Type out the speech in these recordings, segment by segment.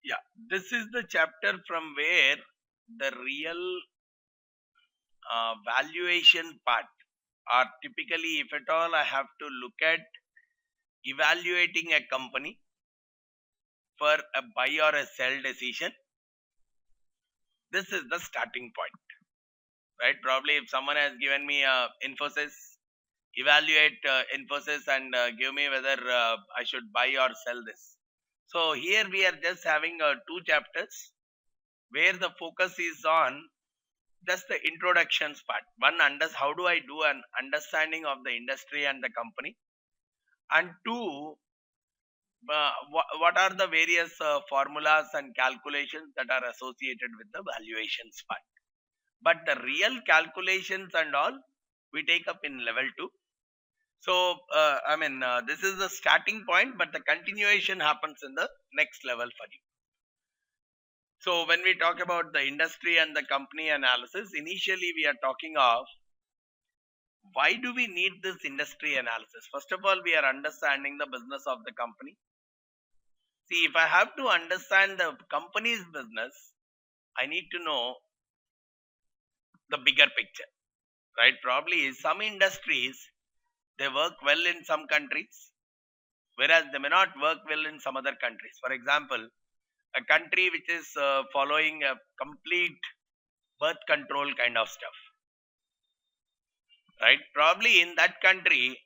Yeah, this is the chapter from where the real valuation part, or typically, if at all, I have to look at evaluating a company for a buy or a sell decision. This is the starting point, right? Probably, if someone has given me Infosys, evaluate Infosys and give me whether I should buy or sell this. So here we are just having two chapters where the focus is on just the introductions part. One, how do I do an understanding of the industry and the company, and two, what are the various formulas and calculations that are associated with the valuations part. But the real calculations and all we take up in level 2. So this is the starting point, but the continuation happens in the next level for you. So when we talk about the industry and the company analysis, initially we are talking of why do we need this industry analysis. First of all, we are understanding the business of the company. See, if I have to understand the company's business, I need to know the bigger picture, right? Probably some industries, they work well in some countries, whereas they may not work well in some other countries. For example, a country which is following a complete birth control kind of stuff, right? Probably in that country,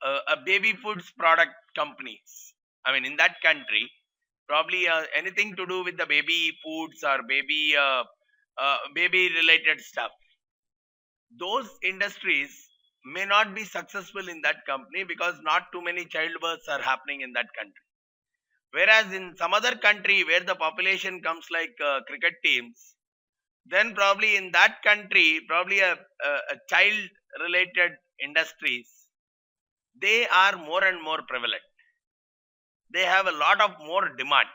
a baby foods product companies, in that country, probably anything to do with the baby foods or baby related stuff, those industries may not be successful in that company because not too many childbirths are happening in that country. Whereas in some other country where the population comes like cricket teams, then probably in that country, probably a child related industries, they are more and more prevalent. They have a lot of more demand.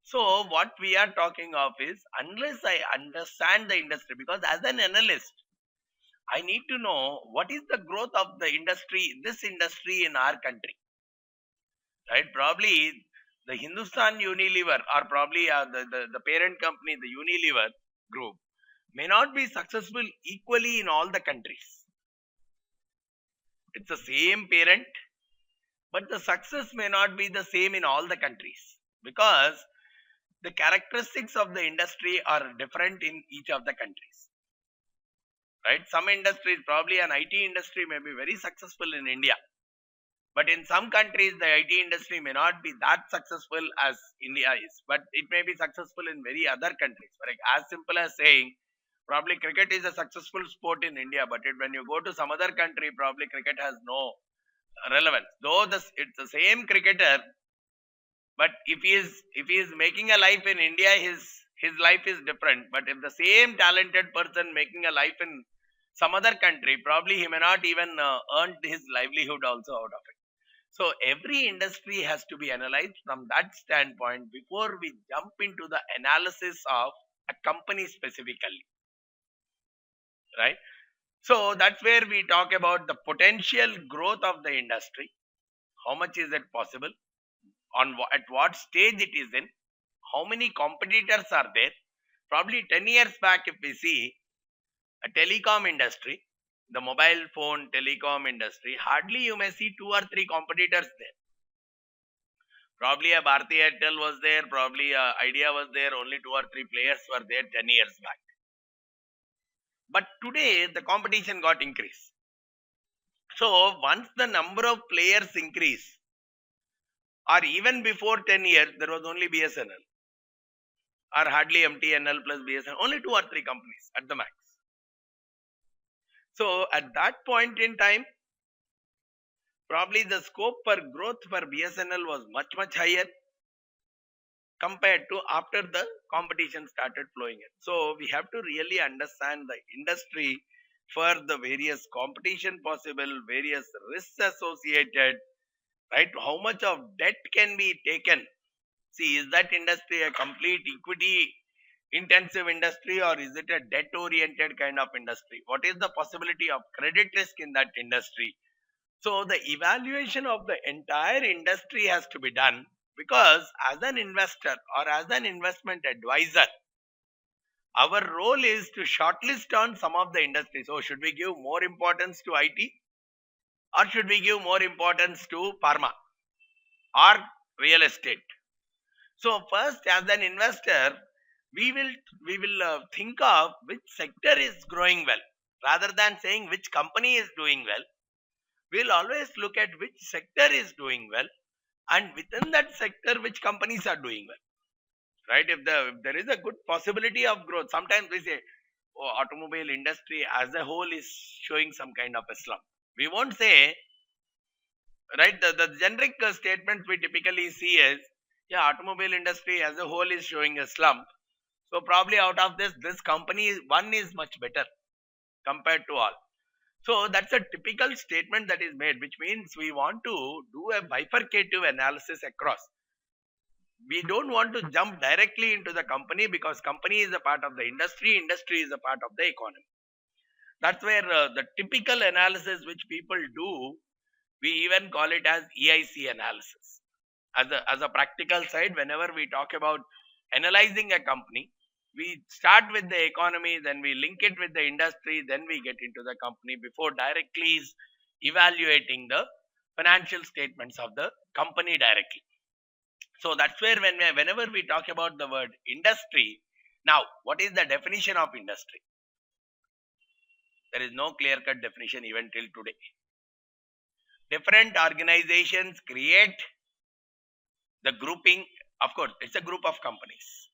So what we are talking of is, unless I understand the industry, because as an analyst, I need to know what is the growth of the industry, this industry in our country, right? Probably the Hindustan Unilever, or probably the parent company, the Unilever group, may not be successful equally in all the countries. It's the same parent, but the success may not be the same in all the countries because the characteristics of the industry are different in each of the countries, right? Some industries, probably an IT industry may be very successful in India, but in some countries the IT industry may not be that successful as India is, but it may be successful in very other countries. Like as simple as saying, probably cricket is a successful sport in India, but when you go to some other country, probably cricket has no relevance. Though it's the same cricketer, but if he is making a life in India, his life is different. But if the same talented person making a life in some other country, probably he may not even earn his livelihood also out of it. So every industry has to be analyzed from that standpoint before we jump into the analysis of a company specifically, right? So that's where we talk about the potential growth of the industry. How much is it possible? At what stage it is in? How many competitors are there? Probably 10 years back, if we see a telecom industry, the mobile phone telecom industry, hardly you may see 2 or 3 competitors there. Probably a Bharti Airtel was there, probably a Idea was there, only 2 or 3 players were there 10 years back. But today the competition got increased. So once the number of players increase, or even before 10 years, there was only BSNL or hardly MTNL plus BSNL, only 2 or 3 companies at the max. So at that point in time, probably the scope for growth for BSNL was much higher compared to after the competition started flowing in. So we have to really understand the industry for the various competition possible, various risks associated, right? How much of debt can be taken? See, is that industry a complete equity intensive industry, or is it a debt oriented kind of industry? What is the possibility of credit risk in that industry? So the evaluation of the entire industry has to be done Because as an investor or as an investment advisor, our role is to shortlist on some of the industries. So should we give more importance to IT, or should we give more importance to pharma or real estate? So first, as an investor, we will think of which sector is growing well, rather than saying which company is doing well. We'll always look at which sector is doing well, and within that sector, which companies are doing well. Right? If there is a good possibility of growth, sometimes we say, oh, automobile industry as a whole is showing some kind of a slump. We won't say, right? The generic statements we typically see is, yeah, automobile industry as a whole is showing a slump. So probably out of this company one is much better compared to all. So that's a typical statement that is made, which means we want to do a bifurcative analysis across. We don't want to jump directly into the company, because company is a part of the industry, industry is a part of the economy. That's where the typical analysis which people do, we even call it as EIC analysis. As a practical side, whenever we talk about analyzing a company, we start with the economy, then we link it with the industry, then we get into the company before directly evaluating the financial statements of the company directly. So that's where whenever we talk about the word industry, now what is the definition of industry? There is no clear-cut definition even till today. Different organizations create the grouping. Of course, it's a group of companies.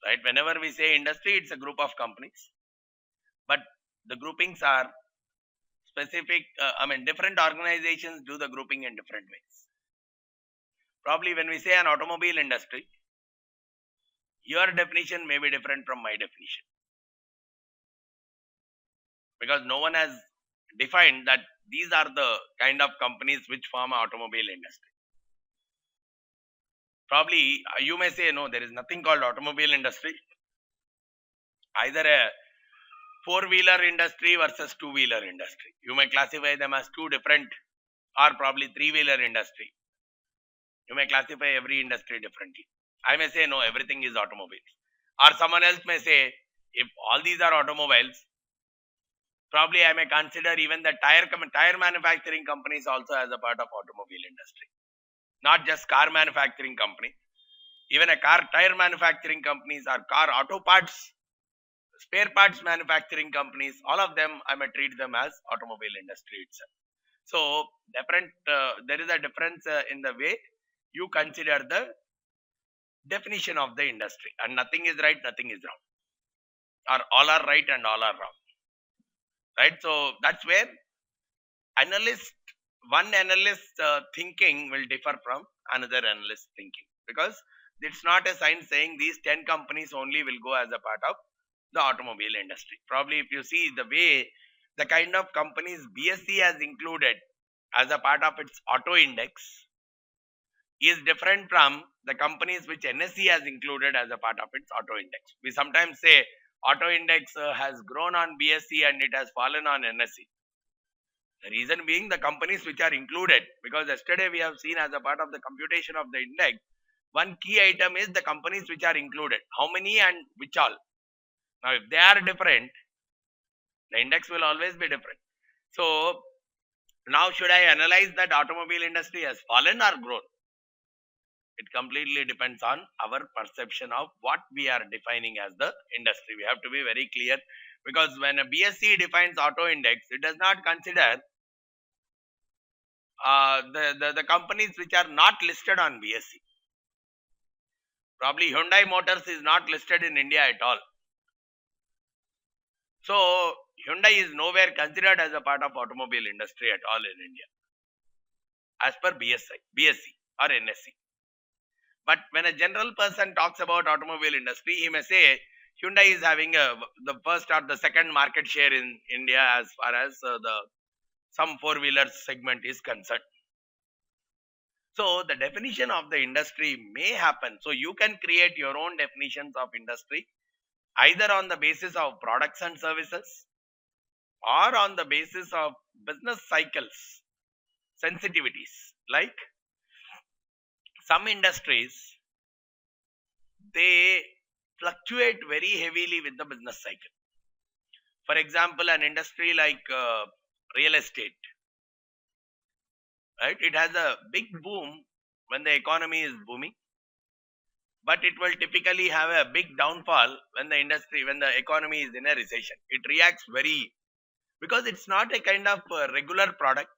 Right? Whenever we say industry, it's a group of companies. But the groupings are specific. Different organizations do the grouping in different ways. Probably when we say an automobile industry, your definition may be different from my definition. Because no one has defined that these are the kind of companies which form an automobile industry. Probably you may say, no, there is nothing called automobile industry. Either a four-wheeler industry versus two-wheeler industry. You may classify them as two different, or probably three-wheeler industry. You may classify every industry differently. I may say, no, everything is automobiles. Or someone else may say, if all these are automobiles, probably I may consider even the tire manufacturing companies also as a part of automobile industry. Not just car manufacturing company. Even a car tire manufacturing companies or car auto parts, spare parts manufacturing companies, all of them I may treat them as automobile industry itself. So there is a difference in the way you consider the definition of the industry, and nothing is right, nothing is wrong, or all are right and all are wrong. Right? So that's where one analyst thinking will differ from another analyst thinking, because it's not a sign saying these 10 companies only will go as a part of the automobile industry. Probably if you see the way the kind of companies BSE has included as a part of its auto index is different from the companies which NSE has included as a part of its auto index. We sometimes say auto index has grown on BSE and it has fallen on NSE. The reason being the companies which are included, because yesterday we have seen as a part of the computation of the index, one key item is the companies which are included. How many and which all. Now if they are different, the index will always be different. So now should I analyze that automobile industry has fallen or grown? It completely depends on our perception of what we are defining as the industry. We have to be very clear, because when a BSE defines auto index, it does not consider the companies which are not listed on BSE. Probably Hyundai Motors is not listed in India at all. So Hyundai is nowhere considered as a part of automobile industry at all in India, as per BSE or NSE. But when a general person talks about automobile industry, he may say Hyundai is having the first or the second market share in India as far as some four-wheeler segment is concerned. So the definition of the industry may happen. So you can create your own definitions of industry, either on the basis of products and services or on the basis of business cycles, sensitivities, like some industries, they fluctuate very heavily with the business cycle. For example, an industry like real estate, right? It has a big boom when the economy is booming, but it will typically have a big downfall when the economy is in a recession. It reacts very, because it's not a kind of regular product,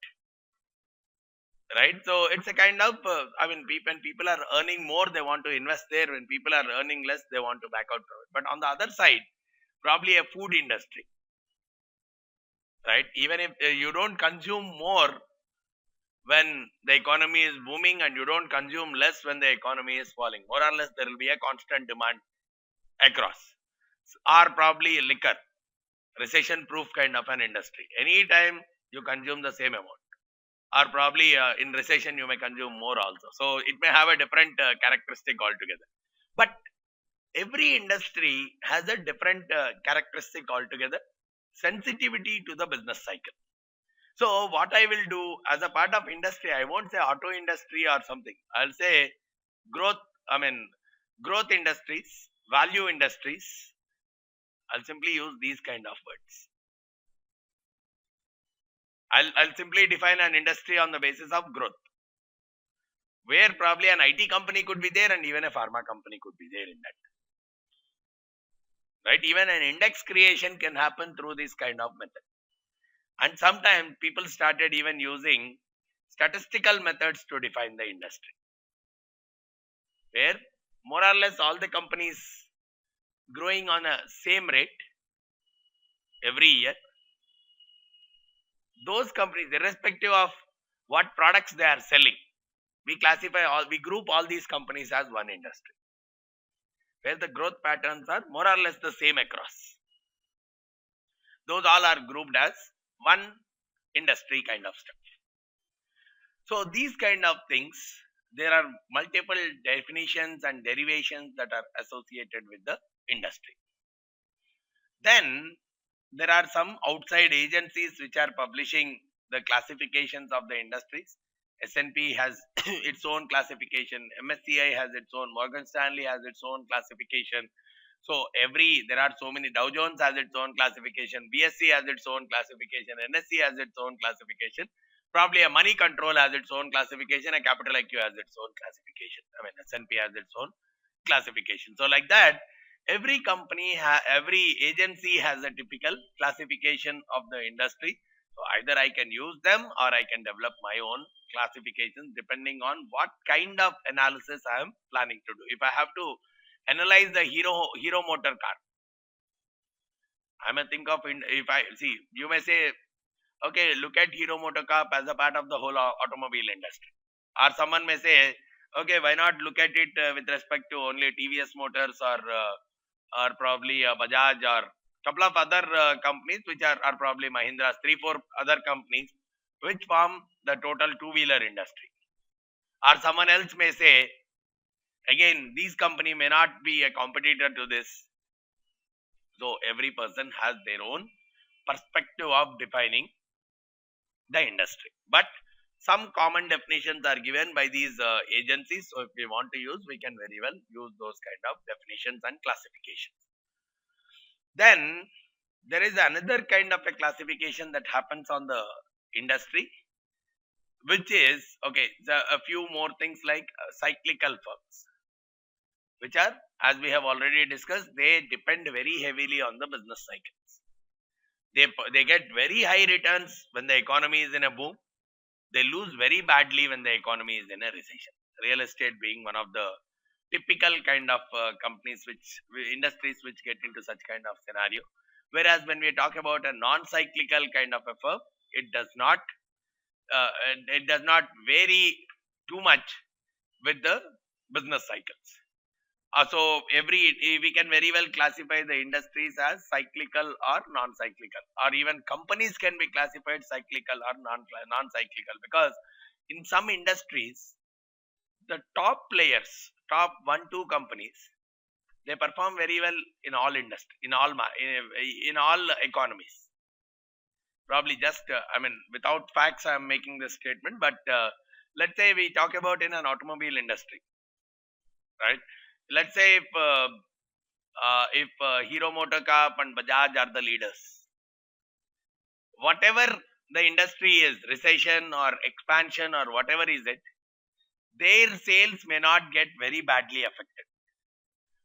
right? So it's a kind of, when people are earning more, they want to invest there. When people are earning less, they want to back out from it. But on the other side, probably a food industry, right? Even if you don't consume more when the economy is booming, and you don't consume less when the economy is falling, more or less there will be a constant demand across. Or probably liquor, recession proof kind of an industry. Anytime you consume the same amount, or probably in recession you may consume more also. So it may have a different characteristic altogether. But every industry has a different characteristic altogether, sensitivity to the business cycle. So what I will do as a part of industry, I won't say auto industry or something. I'll say growth, growth industries, value industries. I'll simply use these kind of words. I'll simply define an industry on the basis of growth, where probably an IT company could be there and even a pharma company could be there in that. Right? Even an index creation can happen through this kind of method. And sometimes people started even using statistical methods to define the industry, where more or less all the companies growing on a same rate every year. Those companies, irrespective of what products they are selling, we group all these companies as one industry, where the growth patterns are more or less the same across. Those all are grouped as one industry kind of stuff. So these kind of things, there are multiple definitions and derivations that are associated with the industry. Then there are some outside agencies which are publishing the classifications of the industries. S&P has its own classification, MSCI has its own, Morgan Stanley has its own classification. So there are so many. Dow Jones has its own classification, BSC has its own classification, NSE has its own classification. Probably a money control has its own classification, a capital IQ has its own classification. S&P has its own classification. So like that, every company, every agency has a typical classification of the industry. So either I can use them or I can develop my own classifications depending on what kind of analysis I am planning to do. If I have to analyze the Hero motor car, I may think of, if I see, you may say, okay, look at Hero Motorcorp as a part of the whole automobile industry. Or someone may say, okay, why not look at it with respect to only TVS Motors or probably Bajaj or couple of other companies which are probably Mahindra's, 3-4 other companies which form the total two-wheeler industry. Or someone else may say, again, these company may not be a competitor to this. So every person has their own perspective of defining the industry, but some common definitions are given by these agencies. So if we want to use, we can very well use those kind of definitions and classifications. Then there is another kind of a classification that happens on the industry, which is, okay, a few more things like cyclical firms, which are, as we have already discussed, they depend very heavily on the business cycles. They get very high returns when the economy is in a boom. They lose very badly when the economy is in a recession. Real estate being one of the typical kind of industries which get into such kind of scenario. Whereas when we talk about a non-cyclical kind of a firm, it does not vary too much with the business cycles. So we can very well classify the industries as cyclical or non-cyclical, or even companies can be classified cyclical or non-cyclical, because in some industries, the top players, top 1-2 companies, they perform very well in all industry, in all economies. Probably just without facts I am making this statement, but let's say we talk about in an automobile industry, right? Let's say if Hero Motorcorp and Bajaj are the leaders, whatever the industry is, recession or expansion or whatever is it, their sales may not get very badly affected.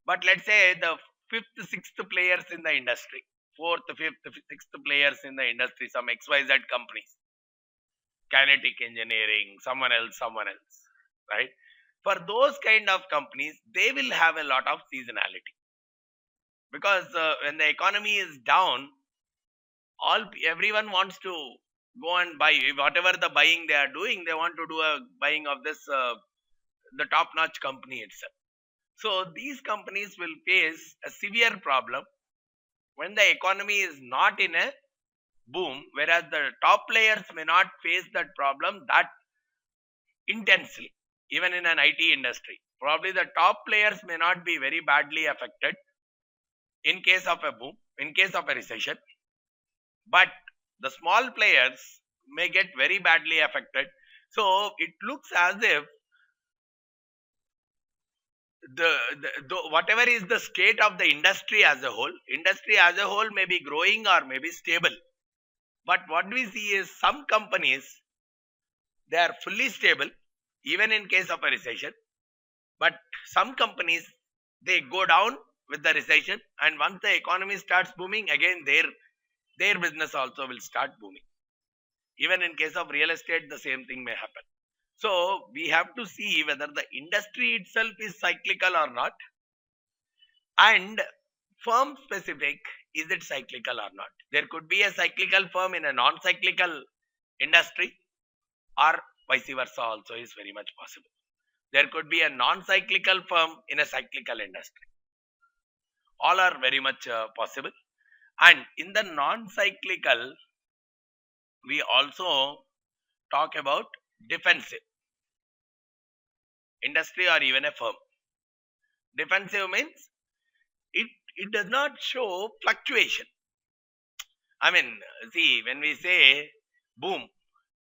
But let's say the fifth, sixth players in the industry, fourth, fifth, sixth players in the industry, some XYZ companies, kinetic engineering, someone else, right? For those kind of companies, they will have a lot of seasonality because when the economy is down, everyone wants to go and buy whatever the buying they are doing. They want to do a buying of this the top notch company itself. So these companies will face a severe problem when the economy is not in a boom, whereas the top players may not face that problem that intensely. Even in an IT industry, probably the top players may not be very badly affected in case of a boom, in case of a recession, but the small players may get very badly affected. So it looks as if whatever is the state of the industry as a whole may be growing or may be stable. But what we see is some companies, they are fully stable even in case of a recession. But some companies, they go down with the recession, and once the economy starts booming, again their business also will start booming. Even in case of real estate, the same thing may happen. So we have to see whether the industry itself is cyclical or not, and firm specific, is it cyclical or not. There could be a cyclical firm in a non-cyclical industry, or vice versa also is very much possible. There could be a non-cyclical firm in a cyclical industry. All are very much possible. And in the non-cyclical, we also talk about defensive industry or even a firm. Defensive means it does not show fluctuation. I mean, see, when we say boom,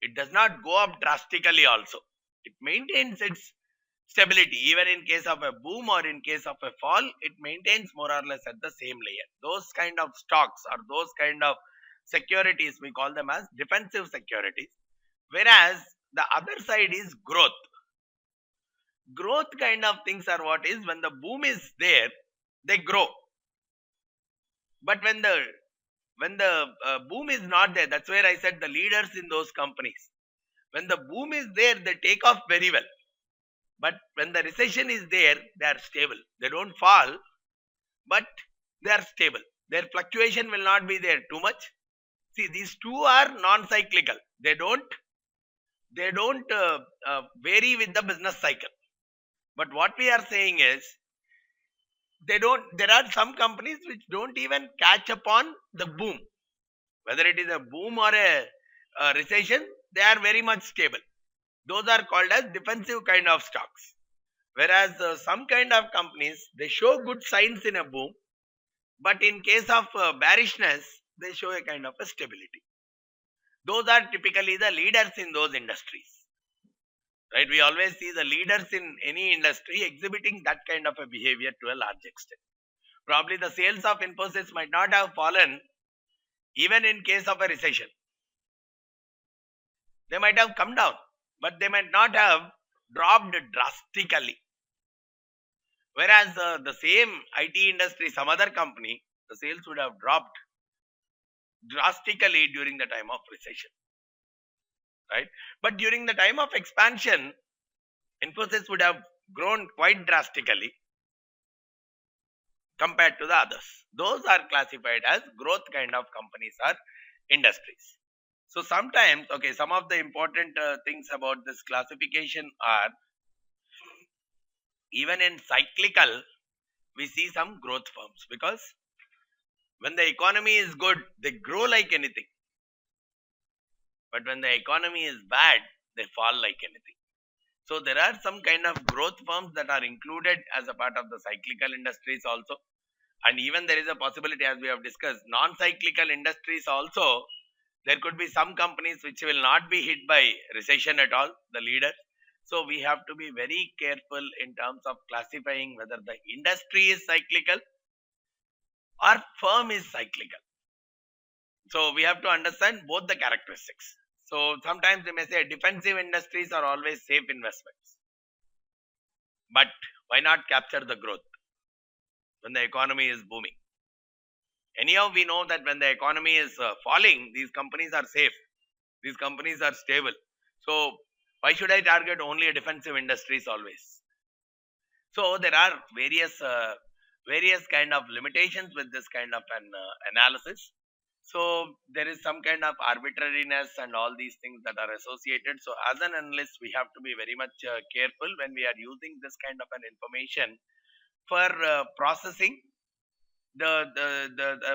it does not go up drastically also. It maintains its stability. Even in case of a boom or in case of a fall, it maintains more or less at the same layer. Those kind of stocks or those kind of securities, we call them as defensive securities. Whereas the other side is growth. Growth kind of things are what is, when the boom is there, they grow. But when the boom is not there, that's where I said the leaders in those companies, when the boom is there, they take off very well. But when the recession is there, they are stable. They don't fall, but they are stable. Their fluctuation will not be there too much. See, these two are non-cyclical. They don't vary with the business cycle. But what we are saying is, there are some companies which don't even catch upon the boom. Whether it is a boom or a recession, they are very much stable. Those are called as defensive kind of stocks. Whereas some kind of companies, they show good signs in a boom, but in case of bearishness, they show a kind of a stability. Those are typically the leaders in those industries. Right? We always see the leaders in any industry exhibiting that kind of a behavior to a large extent. Probably the sales of Infosys might not have fallen even in case of a recession. They might have come down, but they might not have dropped drastically. Whereas the same IT industry, some other company, the sales would have dropped drastically during the time of recession. Right? But during the time of expansion, Infosys would have grown quite drastically compared to the others. Those are classified as growth kind of companies or industries. So sometimes, okay, some of the important things about this classification are, even in cyclical, we see some growth firms, because when the economy is good, they grow like anything. But when the economy is bad, they fall like anything. So there are some kind of growth firms that are included as a part of the cyclical industries also. And even there is a possibility, as we have discussed, non-cyclical industries also, there could be some companies which will not be hit by recession at all, the leader. So we have to be very careful in terms of classifying whether the industry is cyclical or firm is cyclical. So we have to understand both the characteristics. So sometimes we may say defensive industries are always safe investments. But why not capture the growth when the economy is booming? Anyhow, we know that when the economy is falling, these companies are safe. These companies are stable. So why should I target only defensive industries always? So there are various kind of limitations with this kind of an analysis. So there is some kind of arbitrariness and all these things that are associated. So as an analyst, we have to be very much careful when we are using this kind of an information for processing the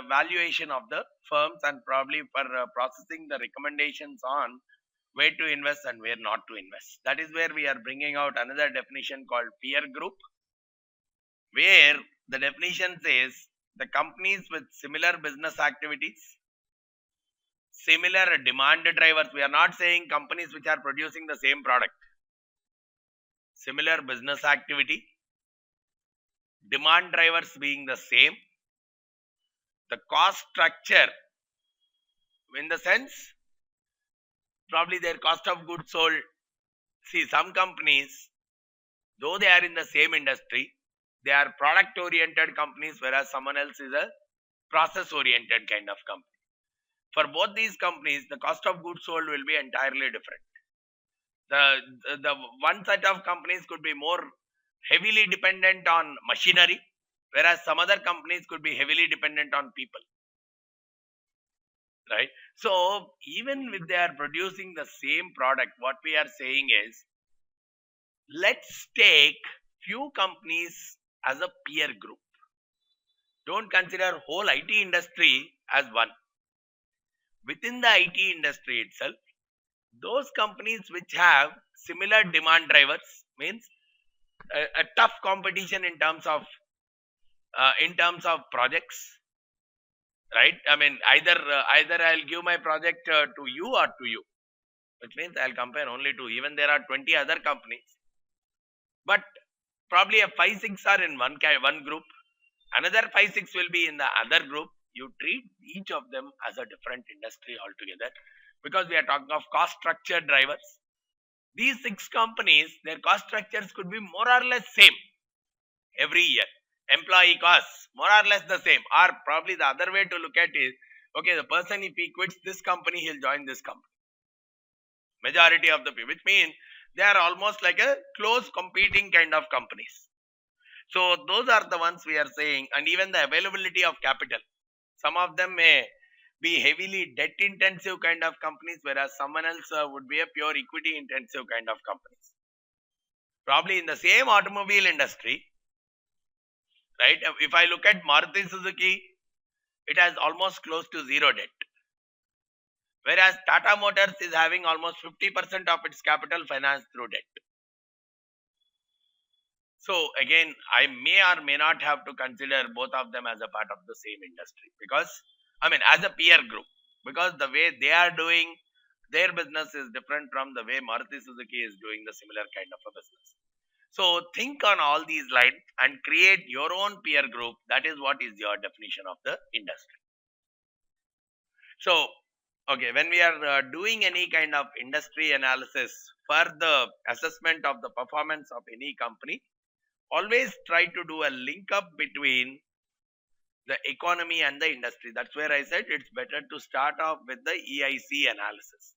valuation of the firms, and probably for processing the recommendations on where to invest and where not to invest. That is where we are bringing out another definition called peer group, where the definition says the companies with similar business activities, similar demand drivers. We are not saying companies which are producing the same product. Similar business activity, demand drivers being the same, the cost structure, in the sense probably their cost of goods sold. See, some companies, though they are in the same industry, they are product oriented companies, whereas someone else is a process oriented kind of company. For both these companies, the cost of goods sold will be entirely different. The one set of companies could be more heavily dependent on machinery, whereas some other companies could be heavily dependent on people. Right? So even if they are producing the same product, what we are saying is, let's take few companies as a peer group. Don't consider whole IT industry as one. Within the IT industry itself, those companies which have similar demand drivers, means a tough competition in terms of projects, right? I mean, either I'll give my project to you or to you, which means I'll compare only to. Even there are 20 other companies, but probably a 5-6 are in one group, another 5-6 will be in the other group. You treat each of them as a different industry altogether, because we are talking of cost structure drivers. These 6 companies, their cost structures could be more or less same every year. Employee costs more or less the same, or probably the other way to look at it is, okay, the person, if he quits this company, he'll join this company. Majority of the people, which means they are almost like a close competing kind of companies. So those are the ones we are saying. And even the availability of capital, some of them may be heavily debt intensive kind of companies, whereas someone else would be a pure equity intensive kind of companies. Probably in the same automobile industry, right? If I look at Maruti Suzuki, it has almost close to zero debt, whereas Tata Motors is having almost 50% of its capital financed through debt. So again, I may or may not have to consider both of them as a part of the same industry, because I mean as a peer group, because the way they are doing their business is different from the way Maruti Suzuki is doing the similar kind of a business. So think on all these lines and create your own peer group. That is what is your definition of the industry. So okay, when we are doing any kind of industry analysis for the assessment of the performance of any company, always try to do a link up between the economy and the industry. That's where I said it's better to start off with the EIC analysis.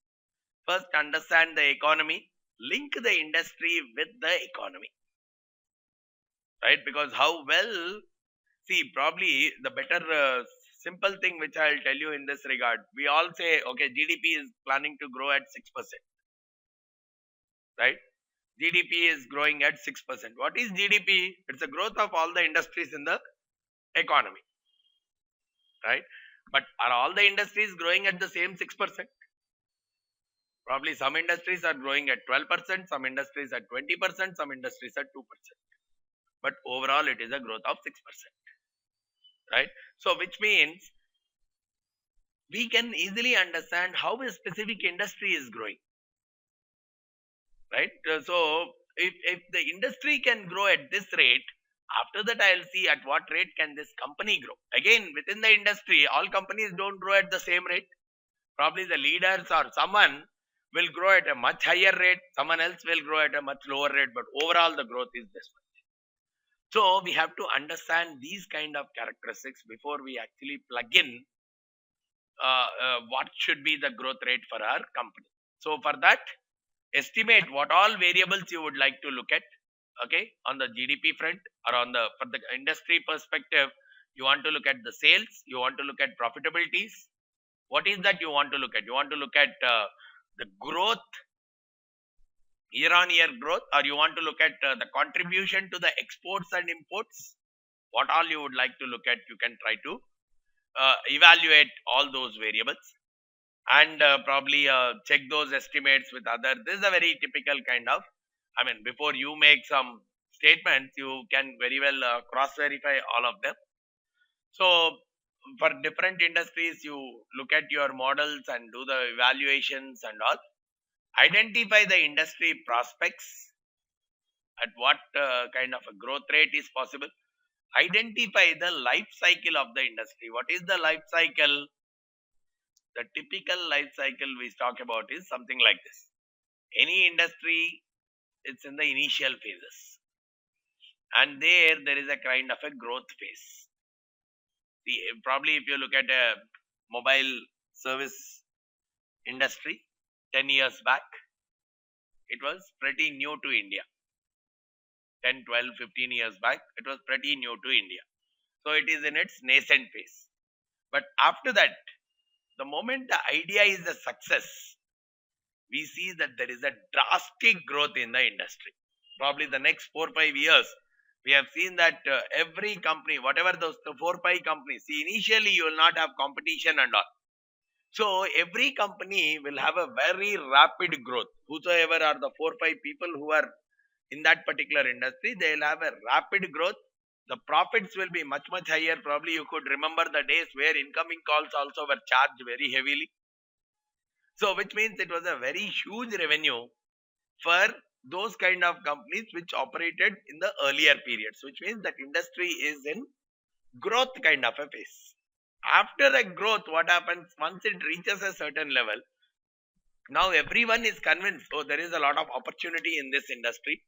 First, understand the economy, link the industry with the economy, right? Because how well, see, probably the better simple thing which I'll tell you in this regard, we all say, okay, GDP is planning to grow at 6%, right? GDP is growing at 6%. What is GDP? It's the growth of all the industries in the economy, right? But are all the industries growing at the same 6%? Probably some industries are growing at 12%, some industries at 20%, some industries at 2%. But overall, it is a growth of 6%, right? So, which means we can easily understand how a specific industry is growing. right? So if the industry can grow at this rate, after that I'll see at what rate can this company grow. Again, within the industry, all companies don't grow at the same rate. Probably the leaders or someone will grow at a much higher rate, someone else will grow at a much lower rate, but overall the growth is this one. So we have to understand these kind of characteristics before we actually plug in what should be the growth rate for our company. So for that, estimate what all variables you would like to look at. Okay, on the GDP front, or on the for the industry perspective, you want to look at the sales, you want to look at profitabilities. What is that you want to look at? You want to look at the growth, year on year growth, or you want to look at the contribution to the exports and imports. What all you would like to look at, you can try to evaluate all those variables, and probably check those estimates with other. This is a very typical kind of, I mean, before you make some statements, you can very well cross verify all of them. So for different industries, you look at your models and do the evaluations and all. Identify the industry prospects, at what kind of a growth rate is possible. Identify the life cycle of the industry. What is the life cycle? The typical life cycle we talk about is something like this. Any industry, it's in the initial phases, and there is a kind of a growth phase. See, probably if you look at a mobile service industry 10 years back, it was pretty new to India. 10, 12, 15 years back, it was pretty new to India. So it is in its nascent phase. But after that, the moment the idea is a success, we see that there is a drastic growth in the industry. Probably the next 4 5 years, we have seen that every company, whatever those 4 5 companies, see, initially you will not have competition and all. So every company will have a very rapid growth. Whosoever are the 4 5 people who are in that particular industry, they will have a rapid growth. The profits will be much higher. Probably you could remember the days where incoming calls also were charged very heavily. So which means it was a very huge revenue for those kind of companies which operated in the earlier periods, which means that industry is in growth kind of a phase. After a growth, what happens once it reaches a certain level? Now everyone is convinced, oh, there is a lot of opportunity in this industry.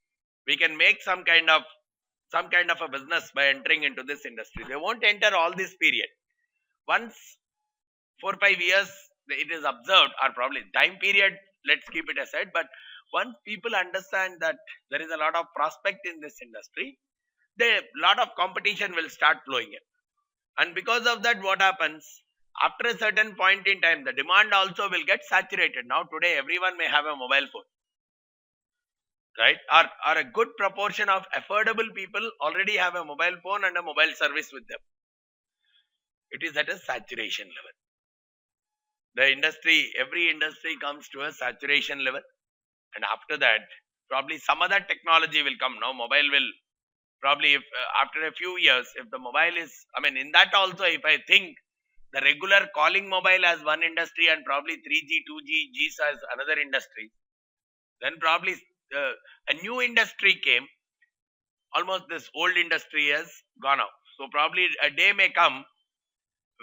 We can make some kind of a business by entering into this industry. They won't enter all this period. Once 4 5 years it is observed, or probably time period, let's keep it aside, but once people understand that there is a lot of prospect in this industry, the lot of competition will start flowing in. And because of that, what happens? After a certain point in time, the demand also will get saturated. Now today everyone may have a mobile phone, right? Or a good proportion of affordable people already have a mobile phone and a mobile service with them. It is at a saturation level. The industry, every industry comes to a saturation level, and after that, probably some other technology will come. Now mobile will probably, if after a few years, if the mobile is, I mean, in that also, if I think the regular calling mobile as one industry and probably 3G 2G Gs as another industry, then probably a new industry came. Almost this old industry has gone out. So probably a day may come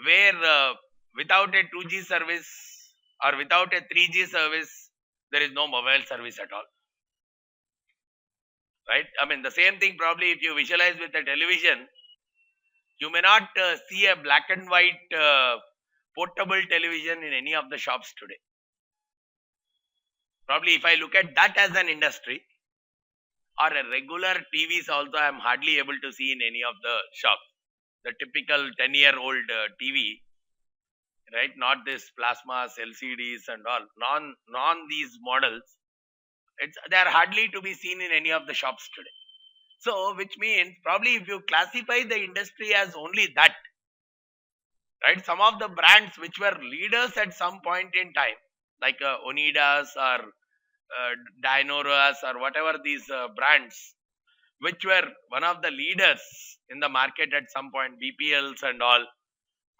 where without a 2G service or without a 3G service, there is no mobile service at all, right? I mean, the same thing probably if you visualize with a television, you may not see a black and white portable television in any of the shops today. Probably if I look at that as an industry, or a regular TVs also, I am hardly able to see in any of the shops. The typical 10-year-old TV, right? Not this plasmas, LCDs and all. Non these models, they are hardly to be seen in any of the shops today. So which means probably if you classify the industry as only that, right? Some of the brands which were leaders at some point in time, like Onidas or Dinoras or whatever these brands, which were one of the leaders in the market at some point, BPLs and all.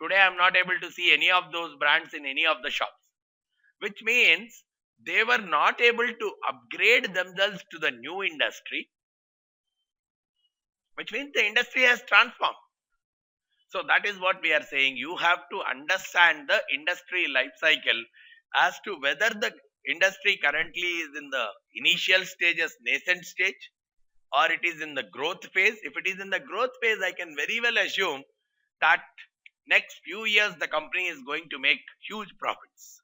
Today I am not able to see any of those brands in any of the shops, which means they were not able to upgrade themselves to the new industry, which means the industry has transformed. So that is what we are saying. You have to understand the industry life cycle as to whether the industry currently is in the initial stages, nascent stage, or it is in the growth phase. If it is in the growth phase, I can very well assume that next few years the company is going to make huge profits.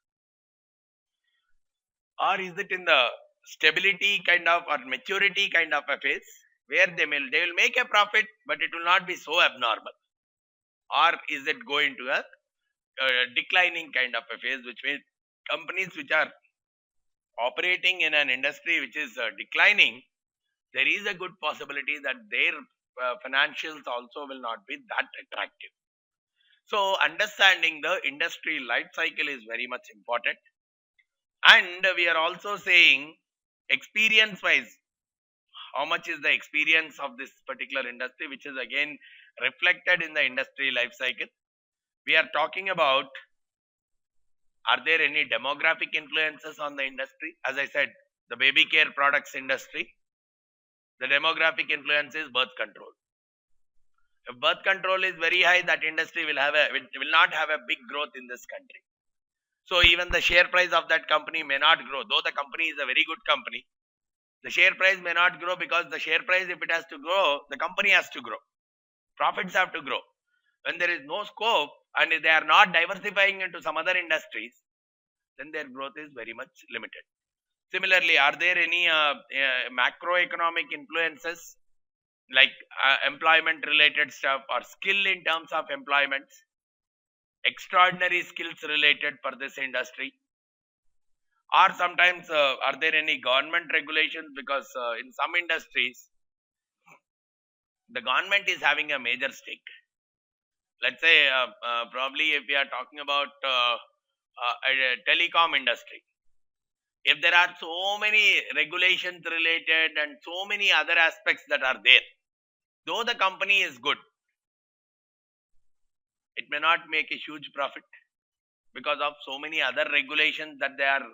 Or is it in the stability kind of or maturity kind of a phase where they will make a profit, but it will not be so abnormal? Or is it going to a declining kind of a phase, which means companies which are operating in an industry which is declining, there is a good possibility that their financials also will not be that attractive. So understanding the industry life cycle is very much important. And we are also saying, experience wise, how much is the experience of this particular industry, which is again reflected in the industry life cycle. We are talking about, are there any demographic influences on the industry? As I said, the baby care products industry, the demographic influence is birth control. If birth control is very high, that industry will not have a big growth in this country. So even the share price of that company may not grow, though the company is a very good company. The share price may not grow because the share price, if it has to grow, the company has to grow. Profits have to grow. When there is no scope and they are not diversifying into some other industries, then their growth is very much limited. Similarly, are there any macroeconomic influences like employment related stuff or skill in terms of employment, extraordinary skills related for this industry? Or sometimes are there any government regulations, because in some industries the government is having a major stake. Let's say probably if we are talking about a telecom industry, if there are so many regulations related and so many other aspects that are there, though the company is good, it may not make a huge profit because of so many other regulations that they are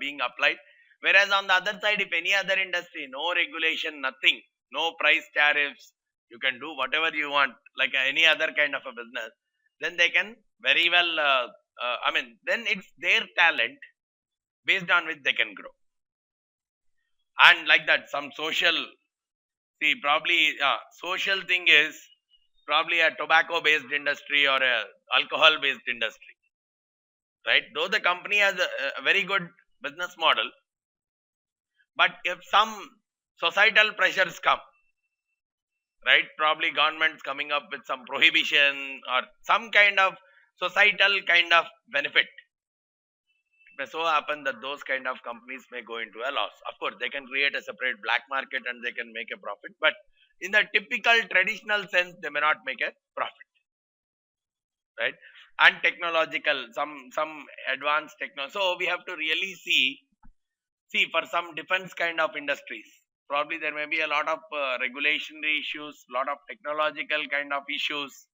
being applied. Whereas on the other side, if any other industry, no regulation, nothing, no price tariffs, you can do whatever you want, like any other kind of a business, then they can very well, then it's their talent based on which they can grow. And like that, some social, see, probably social thing is probably a tobacco based industry or a alcohol based industry, right? Though the company has a very good business model, but if some societal pressures come, right, probably governments coming up with some prohibition or some kind of societal kind of benefit, it may so happen that those kind of companies may go into a loss. Of course, they can create a separate black market and they can make a profit, but in the typical traditional sense, they may not make a profit, right? And technological, some advanced technology. So we have to really see for some defense kind of industries, probably there may be a lot of regulatory issues, lot of technological kind of issues.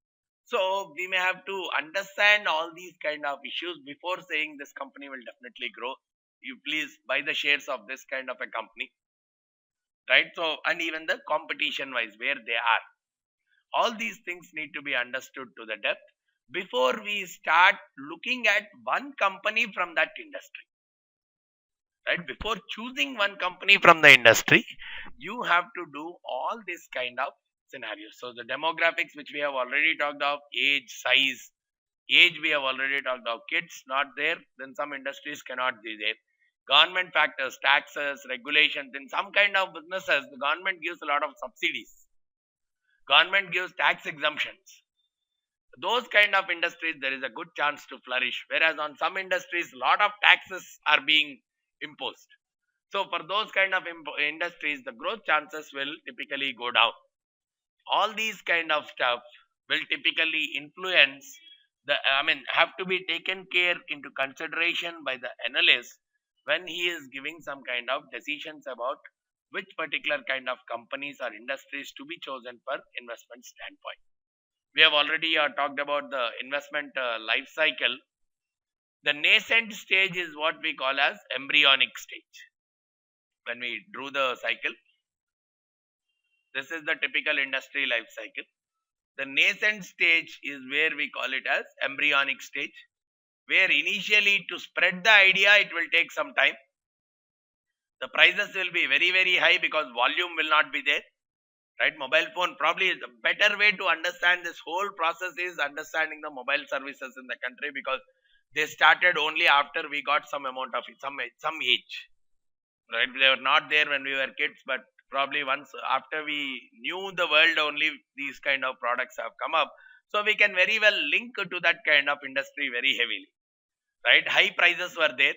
So we may have to understand all these kind of issues before saying this company will definitely grow. You please buy the shares of this kind of a company, right? So, and even the competition wise where they are, all these things need to be understood to the depth before we start looking at one company from that industry. Right, before choosing one company from the industry, you have to do all this kind of scenarios. So the demographics, which we have already talked of, age, size, age we have already talked of, kids not there, then some industries cannot be there. Government factors, taxes, regulations. In some kind of businesses, the government gives a lot of subsidies, government gives tax exemptions. Those kind of industries, there is a good chance to flourish, whereas on some industries lot of taxes are being imposed. So for those kind of industries, the growth chances will typically go down. All these kind of stuff will typically influence have to be taken care into consideration by the analyst when he is giving some kind of decisions about which particular kind of companies or industries to be chosen for investment standpoint. We have already talked about the investment life cycle. The nascent stage is what we call as embryonic stage. When we drew the cycle, this is the typical industry life cycle. The nascent stage is where we call it as embryonic stage, where initially to spread the idea, it will take some time. The prices will be very, very high because volume will not be there. Right? Mobile phone probably is a better way to understand this whole process is understanding the mobile services in the country, because they started only after we got some amount of some age. Right? They were not there when we were kids, but probably once after we knew the world, only these kind of products have come up. So we can very well link to that kind of industry very heavily. Right? High prices were there.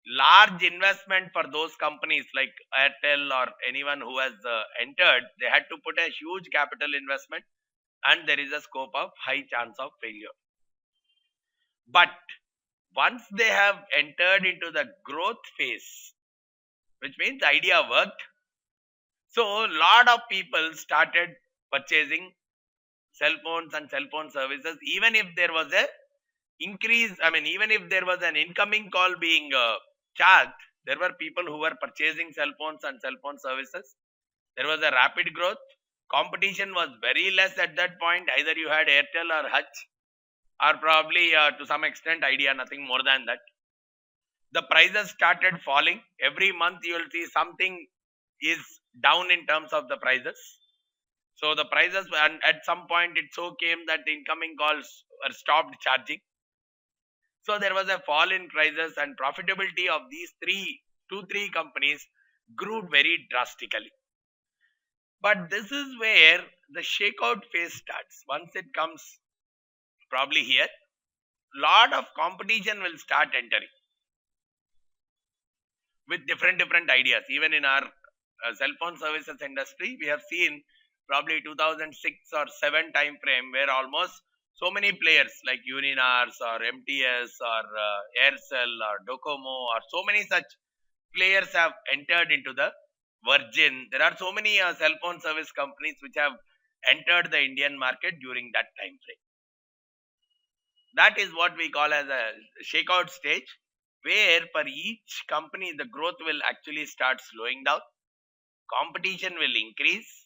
Large investment for those companies like Airtel or anyone who has entered, they had to put a huge capital investment, and there is a scope of high chance of failure. But once they have entered into the growth phase, which means the idea worked, so a lot of people started purchasing cell phones and cell phone services, even if there was a increase, even if there was an incoming call being charged, there were people who were purchasing cell phones and cell phone services. There was a rapid growth. Competition was very less at that point. Either you had Airtel or Hutch, or probably to some extent Idea, nothing more than that. The prices started falling. Every month you will see something is down in terms of the prices. So the prices, and at some point it so came that the incoming calls were stopped charging. So there was a fall in prices, and profitability of these three companies grew very drastically. But this is where the shakeout phase starts. Once it comes probably here, lot of competition will start entering with different ideas. Even in our cell phone services industry, we have seen probably 2006 or 7 time frame where almost so many players like Uninars or MTS or Aircel or Docomo or so many such players have entered into the Virgin. There are so many cell phone service companies which have entered the Indian market during that time frame. That is what we call as a shakeout stage, where for each company the growth will actually start slowing down, competition will increase,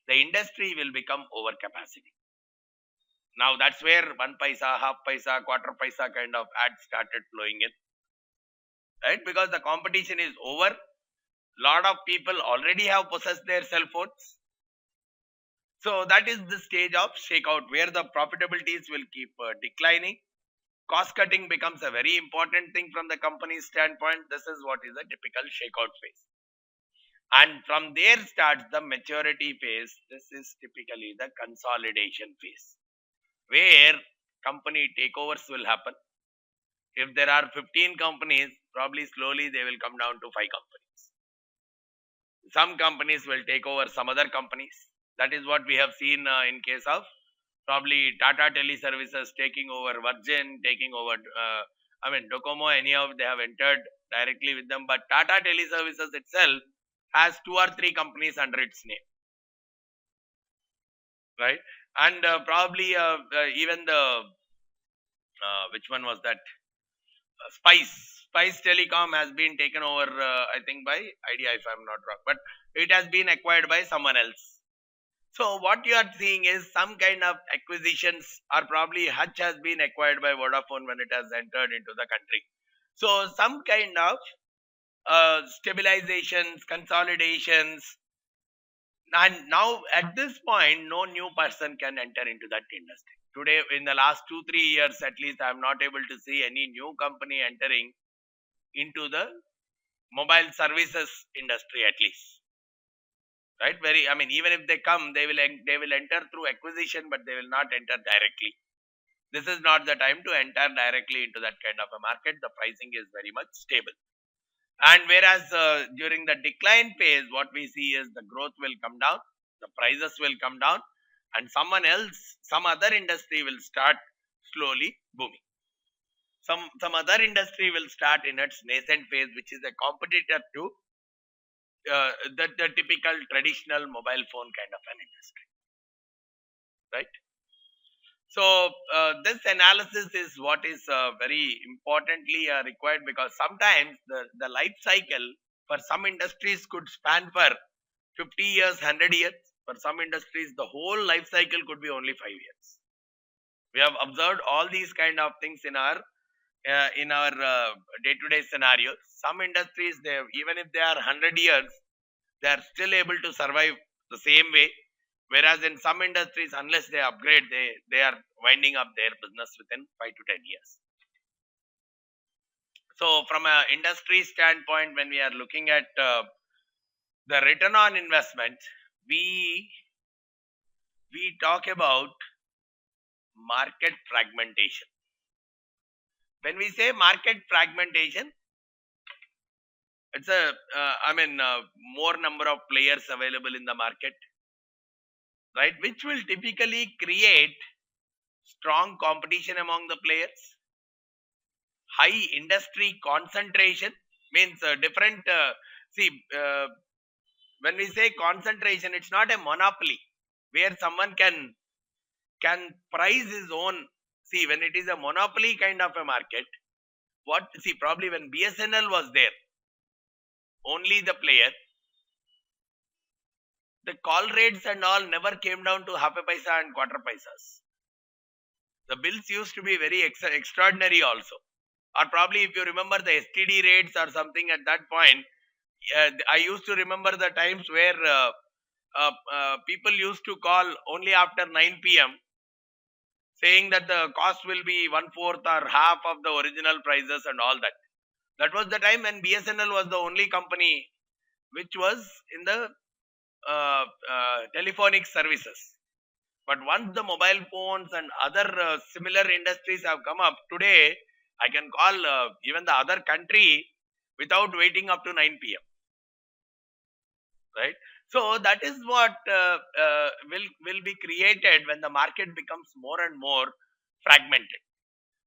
the industry will become overcapacity. Now that's where 1 paisa, half paisa, quarter paisa kind of ads started flowing in. Right? Because the competition is over. Lot of people already have possessed their cell phones. So that is the stage of shakeout where the profitabilities will keep declining. Cost cutting becomes a very important thing from the company's standpoint. This is what is a typical shakeout phase. And from there starts the maturity phase. This is typically the consolidation phase, where company takeovers will happen. If there are 15 companies, probably slowly they will come down to 5 companies. Some companies will take over some other companies. That is what we have seen in case of probably Tata Teleservices taking over Virgin, taking over, Docomo, anyhow, they have entered directly with them. But Tata Teleservices itself has 2 or 3 companies under its name. Right? And probably even the, which one was that? Spice Telecom has been taken over, I think, by Idea, if I'm not wrong. But it has been acquired by someone else. So what you are seeing is some kind of acquisitions, or probably Hutch has been acquired by Vodafone when it has entered into the country. So some kind of stabilizations, consolidations, and now at this point, no new person can enter into that industry. Today, in the last 2-3 years at least, I am not able to see any new company entering into the mobile services industry at least. Right? Even if they come, they will enter through acquisition, but they will not enter directly. This is not the time to enter directly into that kind of a market. The pricing is very much stable. And whereas during the decline phase, what we see is the growth will come down, the prices will come down, and some other industry will start slowly booming. Some other industry will start in its nascent phase, which is a competitor to the typical traditional mobile phone kind of an industry. Right? So this analysis is what is very importantly required, because sometimes the life cycle for some industries could span for 50 years, 100 years. For some industries, the whole life cycle could be only 5 years. We have observed all these kind of things in our day-to-day scenarios. Some industries, they even if they are 100 years, they are still able to survive the same way. Whereas in some industries, unless they upgrade, they are winding up their business within 5 to 10 years. So from a industry standpoint, when we are looking at the return on investment, we we talk about market fragmentation. When we say market fragmentation, it's a more number of players available in the market, right? Which will typically create strong competition among the players. High industry concentration means different. See, when we say concentration, it's not a monopoly where someone can price his own. See, when it is a monopoly kind of a market, what see probably when BSNL was there, only the player, the call rates and all never came down to half a paisa and quarter paisas. The bills used to be very extraordinary also. Or probably if you remember the STD rates or something at that point, I used to remember the times where people used to call only after 9 p.m. saying that the cost will be one fourth or half of the original prices and all that. That was the time when BSNL was the only company which was in the telephonic services. But once the mobile phones and other similar industries have come up, today I can call even the other country without waiting up to 9 p.m. Right? So that is what will be created when the market becomes more and more fragmented.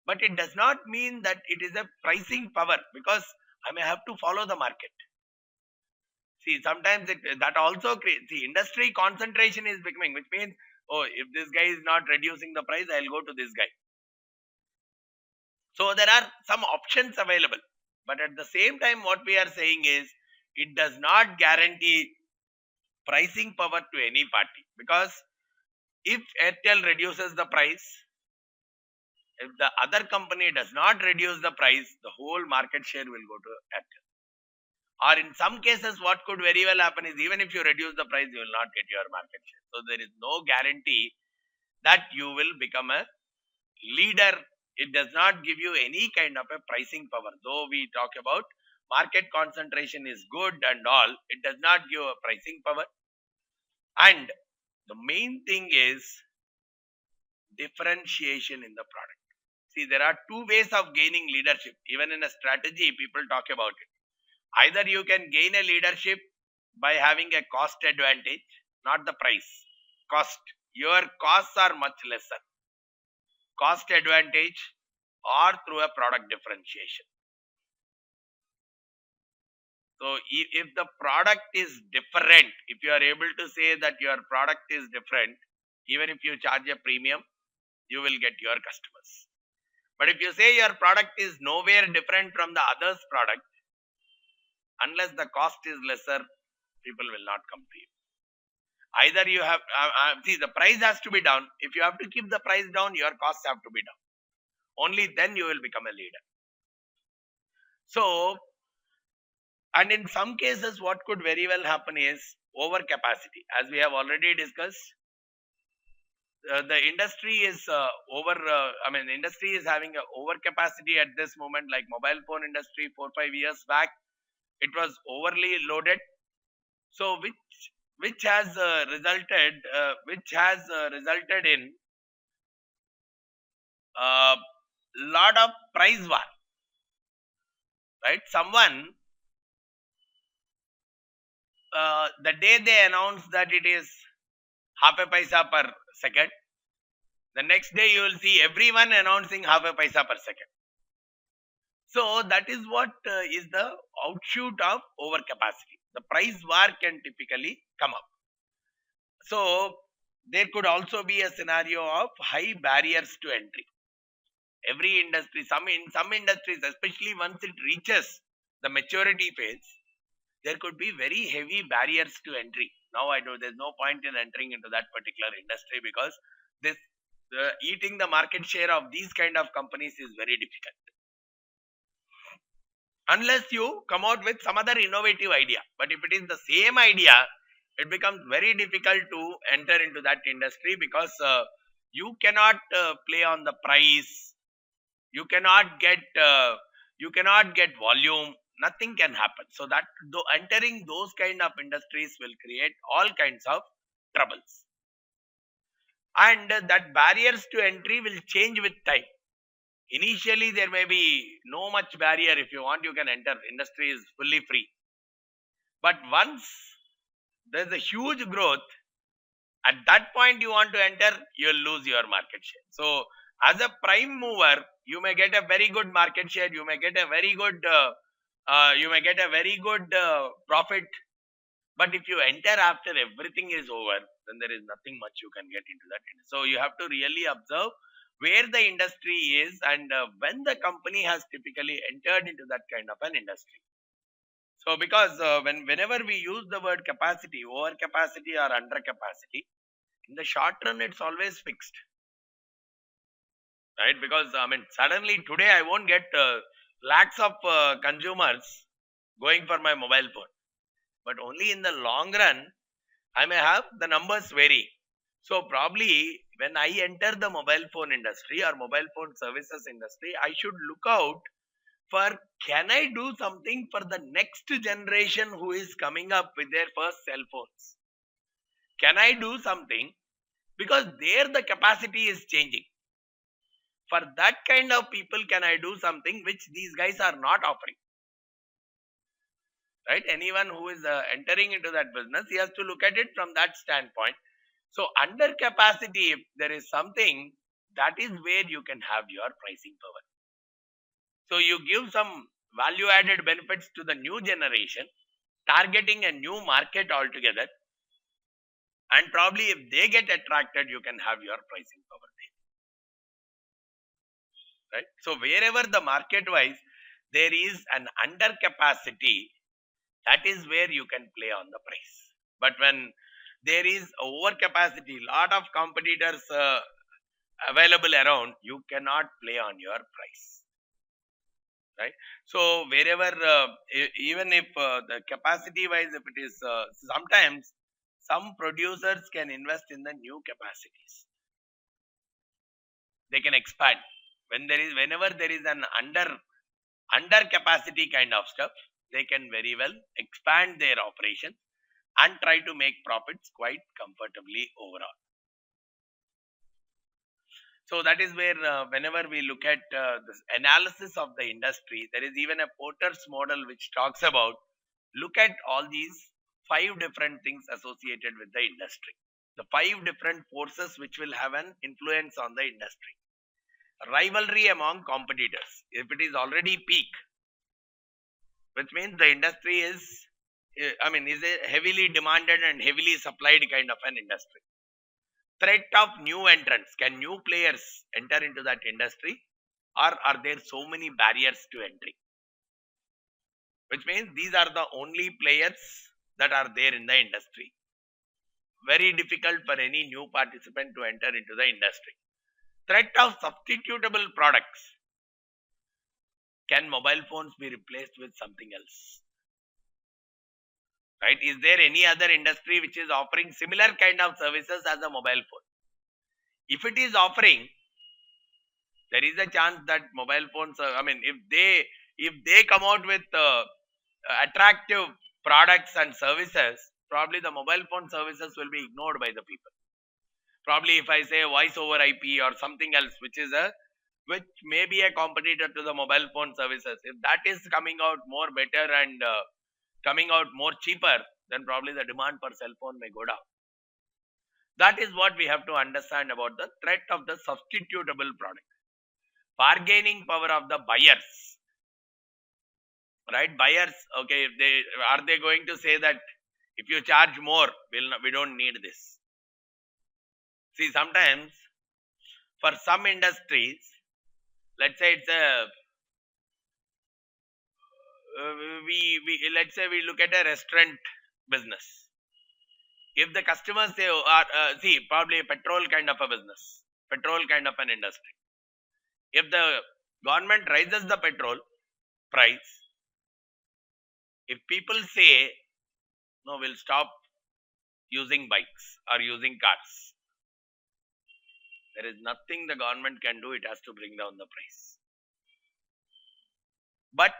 But it does not mean that it is a pricing power, because I may have to follow the market. See, sometimes that also creates the industry concentration is becoming, which means, oh, if this guy is not reducing the price, I'll go to this guy. So there are some options available, but at the same time, what we are saying is it does not guarantee pricing power to any party, because if Airtel reduces the price, if the other company does not reduce the price, the whole market share will go to Airtel. Or in some cases, what could very well happen is even if you reduce the price, you will not get your market share. So there is no guarantee that you will become a leader. It does not give you any kind of a pricing power. Though we talk about market concentration is good and all, it does not give a pricing power. And the main thing is differentiation in the product. See, there are two ways of gaining leadership. Even in a strategy, people talk about it. Either you can gain a leadership by having a cost advantage, not the price. Cost. Your costs are much lesser. Cost advantage, or through a product differentiation. So if the product is different, if you are able to say that your product is different, even if you charge a premium, you will get your customers. But if you say your product is nowhere different from the other's product, unless the cost is lesser, people will not come to you. Either you have, see, the price has to be down. If you have to keep the price down, your costs have to be down. Only then you will become a leader. So, and in some cases, what could very well happen is overcapacity. As we have already discussed, the industry is industry is having a overcapacity at this moment. Like mobile phone industry 4-5 years back, it was overly loaded. So which has resulted in lot of price war. Right? Someone the day they announce that it is half a paisa per second, the next day you will see everyone announcing half a paisa per second. So that is what is the outshoot of overcapacity. The price war can typically come up. So there could also be a scenario of high barriers to entry. Every industry, in some industries, especially once it reaches the maturity phase, there could be very heavy barriers to entry. Now I know there's no point in entering into that particular industry because this eating the market share of these kind of companies is very difficult unless you come out with some other innovative idea. But if it is the same idea, it becomes very difficult to enter into that industry because you cannot play on the price. You cannot get volume. Nothing can happen. So that entering those kind of industries will create all kinds of troubles, and that barriers to entry will change with time. Initially, there may be no much barrier. If you want, you can enter. Industry is fully free. But once there's a huge growth, at that point you want to enter, you'll lose your market share. So as a prime mover, you may get a very good market share. You may get a very good profit. But if you enter after everything is over, then there is nothing much you can get into that. So you have to really observe where the industry is and when the company has typically entered into that kind of an industry. So because whenever we use the word capacity, over capacity or under capacity, in the short run it's always fixed, right? Because suddenly today I won't get lakhs of consumers going for my mobile phone, but only in the long run I may have the numbers vary. So probably when I enter the mobile phone industry or mobile phone services industry, I should look out for, can I do something for the next generation who is coming up with their first cell phones? Can I do something? Because there the capacity is changing. For that kind of people, can I do something which these guys are not offering? Right? Anyone who is entering into that business, he has to look at it from that standpoint. So under capacity, if there is something, that is where you can have your pricing power. So you give some value added benefits to the new generation, targeting a new market altogether, and probably if they get attracted, you can have your pricing power there. Right? So wherever the market wise there is an under capacity, that is where you can play on the price. But when there is over capacity, lot of competitors available around, you cannot play on your price. Right? So wherever even if the capacity wise, if it is sometimes some producers can invest in the new capacities. They can expand whenever there is an under capacity kind of stuff, they can very well expand their operation and try to make profits quite comfortably overall. So that is where whenever we look at this analysis of the industry, there is even a Porter's model which talks about, look at all these 5 different things associated with the industry. The 5 different forces which will have an influence on the industry. Rivalry among competitors. If it is already peak, which means the industry is a heavily demanded and heavily supplied kind of an industry. Threat of new entrants. Can new players enter into that industry, or are there so many barriers to entry? Which means these are the only players that are there in the industry. Very difficult for any new participant to enter into the industry. Threat of substitutable products. Can mobile phones be replaced with something else? Right? Is there any other industry which is offering similar kind of services as a mobile phone? If it is offering, there is a chance that mobile phones, if they come out with attractive products and services, probably the mobile phone services will be ignored by the people. Probably if I say voice over IP or something else, which may be a competitor to the mobile phone services, if that is coming out more better and coming out more cheaper, then probably the demand per cell phone may go down. That is what we have to understand about the threat of the substitutable product. Bargaining power of the buyers. Right? Buyers, okay, are they going to say that if you charge more, we don't need this? See, sometimes for some industries, let's say it's a we let's say we look at a restaurant business. If the customers say, are see, probably a petrol kind of a business, petrol kind of an industry. If the government raises the petrol price, if people say no, we'll stop using bikes or using cars, there is nothing the government can do. It has to bring down the price. But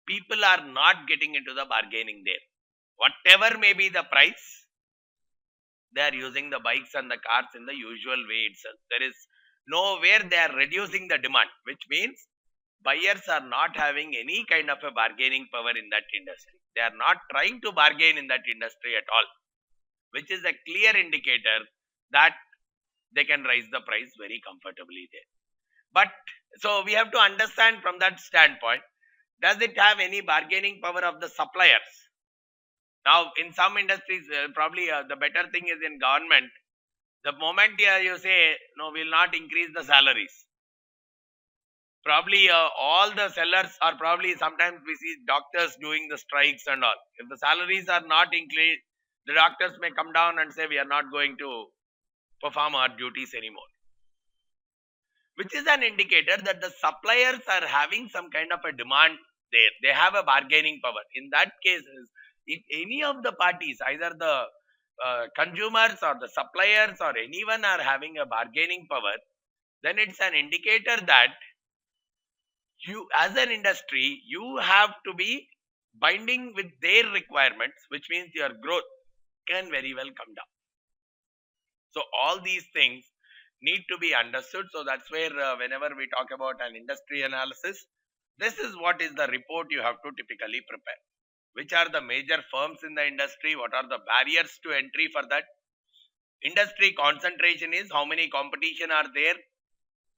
people are not getting into the bargaining there. Whatever may be the price, they are using the bikes and the cars in the usual way itself. There is nowhere they are reducing the demand, which means buyers are not having any kind of a bargaining power in that industry. They are not trying to bargain in that industry at all, which is a clear indicator that they can raise the price very comfortably there. But so we have to understand from that standpoint, does it have any bargaining power of the suppliers? Now, in some industries, probably the better thing is in government. The moment you say, no, we will not increase the salaries. Probably all the sellers are probably, sometimes we see doctors doing the strikes and all. If the salaries are not increased, the doctors may come down and say, we are not going to perform our duties anymore. Which is an indicator that the suppliers are having some kind of a demand there. They have a bargaining power. In that case, if any of the parties, either the consumers or the suppliers or anyone are having a bargaining power, then it's an indicator that you as an industry, you have to be binding with their requirements, which means your growth can very well come down. So all these things need to be understood. So that's where whenever we talk about an industry analysis, this is what is the report you have to typically prepare. Which are the major firms in the industry? What are the barriers to entry for that? Industry concentration is how many competition are there?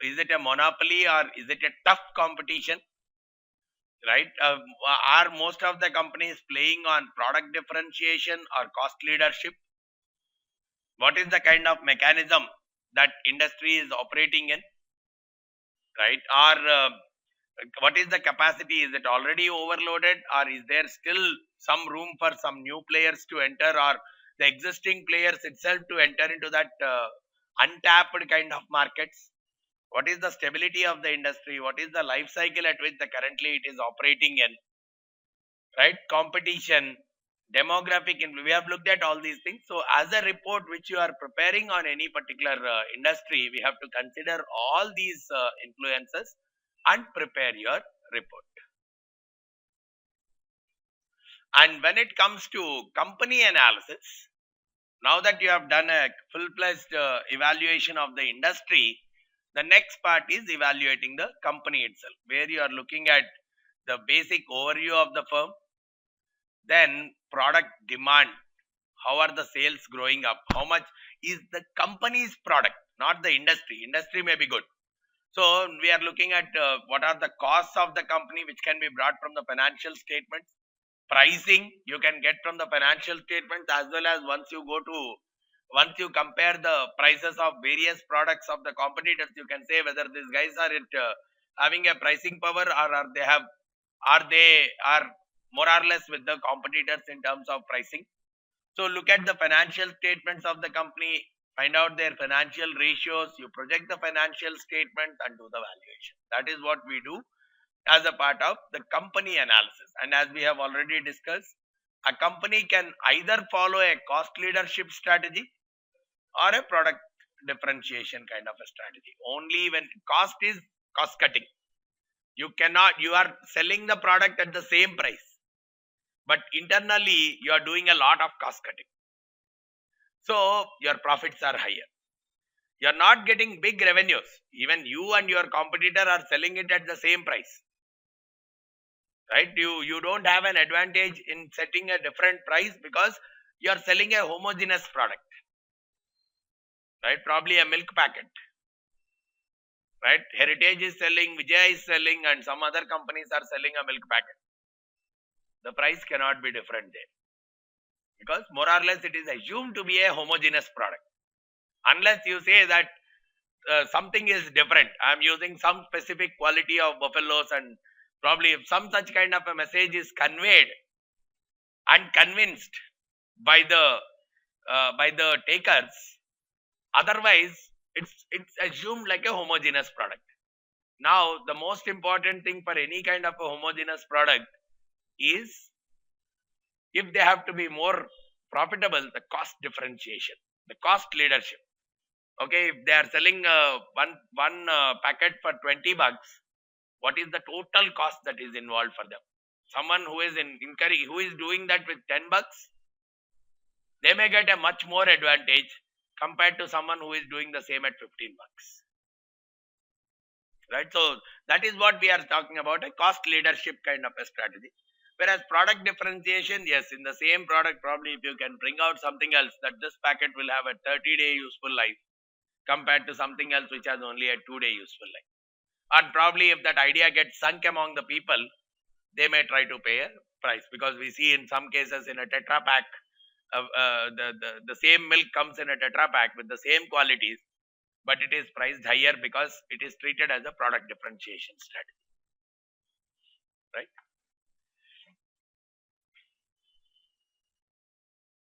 Is it a monopoly or is it a tough competition? Right? Are most of the companies playing on product differentiation or cost leadership? What is the kind of mechanism that industry is operating in? Right? Or what is the capacity? Is it already overloaded, or is there still some room for some new players to enter, or the existing players itself to enter into that untapped kind of markets? What is the stability of the industry? What is the life cycle at which currently it is operating in? Right? Competition, demographic, we have looked at all these things. So as a report which you are preparing on any particular industry, we have to consider all these influences and prepare your report. And when it comes to company analysis, now that you have done a full-fledged evaluation of the industry, the next part is evaluating the company itself, where you are looking at the basic overview of the firm, then product demand, how are the sales growing up, how much is the company's product, not the industry. Industry may be good. So we are looking at what are the costs of the company which can be brought from the financial statements. Pricing you can get from the financial statements, as well as once you compare the prices of various products of the competitors, you can say whether these guys are having a pricing power, or are they more or less with the competitors in terms of pricing. So look at the financial statements of the company, find out their financial ratios, you project the financial statement and do the valuation. That is what we do as a part of the company analysis. And as we have already discussed, a company can either follow a cost leadership strategy or a product differentiation kind of a strategy. Only when cost is cost cutting. You are selling the product at the same price, but internally you are doing a lot of cost cutting. So your profits are higher. You are not getting big revenues. Even you and your competitor are selling it at the same price. Right? You don't have an advantage in setting a different price because you are selling a homogeneous product. Right? Probably a milk packet. Right? Heritage is selling, Vijay is selling, and some other companies are selling a milk packet. The price cannot be different there, because more or less it is assumed to be a homogeneous product. Unless you say that something is different. I'm using some specific quality of buffaloes, and probably if some such kind of a message is conveyed and convinced by the takers, otherwise it's assumed like a homogeneous product. Now the most important thing for any kind of a homogeneous product is, if they have to be more profitable, the cost differentiation, the cost leadership. Okay, if they are selling one packet for 20 bucks, what is the total cost that is involved for them? Someone who is who is doing that with 10 bucks, they may get a much more advantage compared to someone who is doing the same at 15 bucks. Right? So that is what we are talking about, a cost leadership kind of a strategy. Whereas product differentiation, yes, in the same product, probably if you can bring out something else, that this packet will have a 30-day useful life compared to something else which has only a 2-day useful life. And probably if that idea gets sunk among the people, they may try to pay a price, because we see in some cases in a Tetra Pak, the same milk comes in a Tetra Pak with the same qualities, but it is priced higher because it is treated as a product differentiation strategy. Right?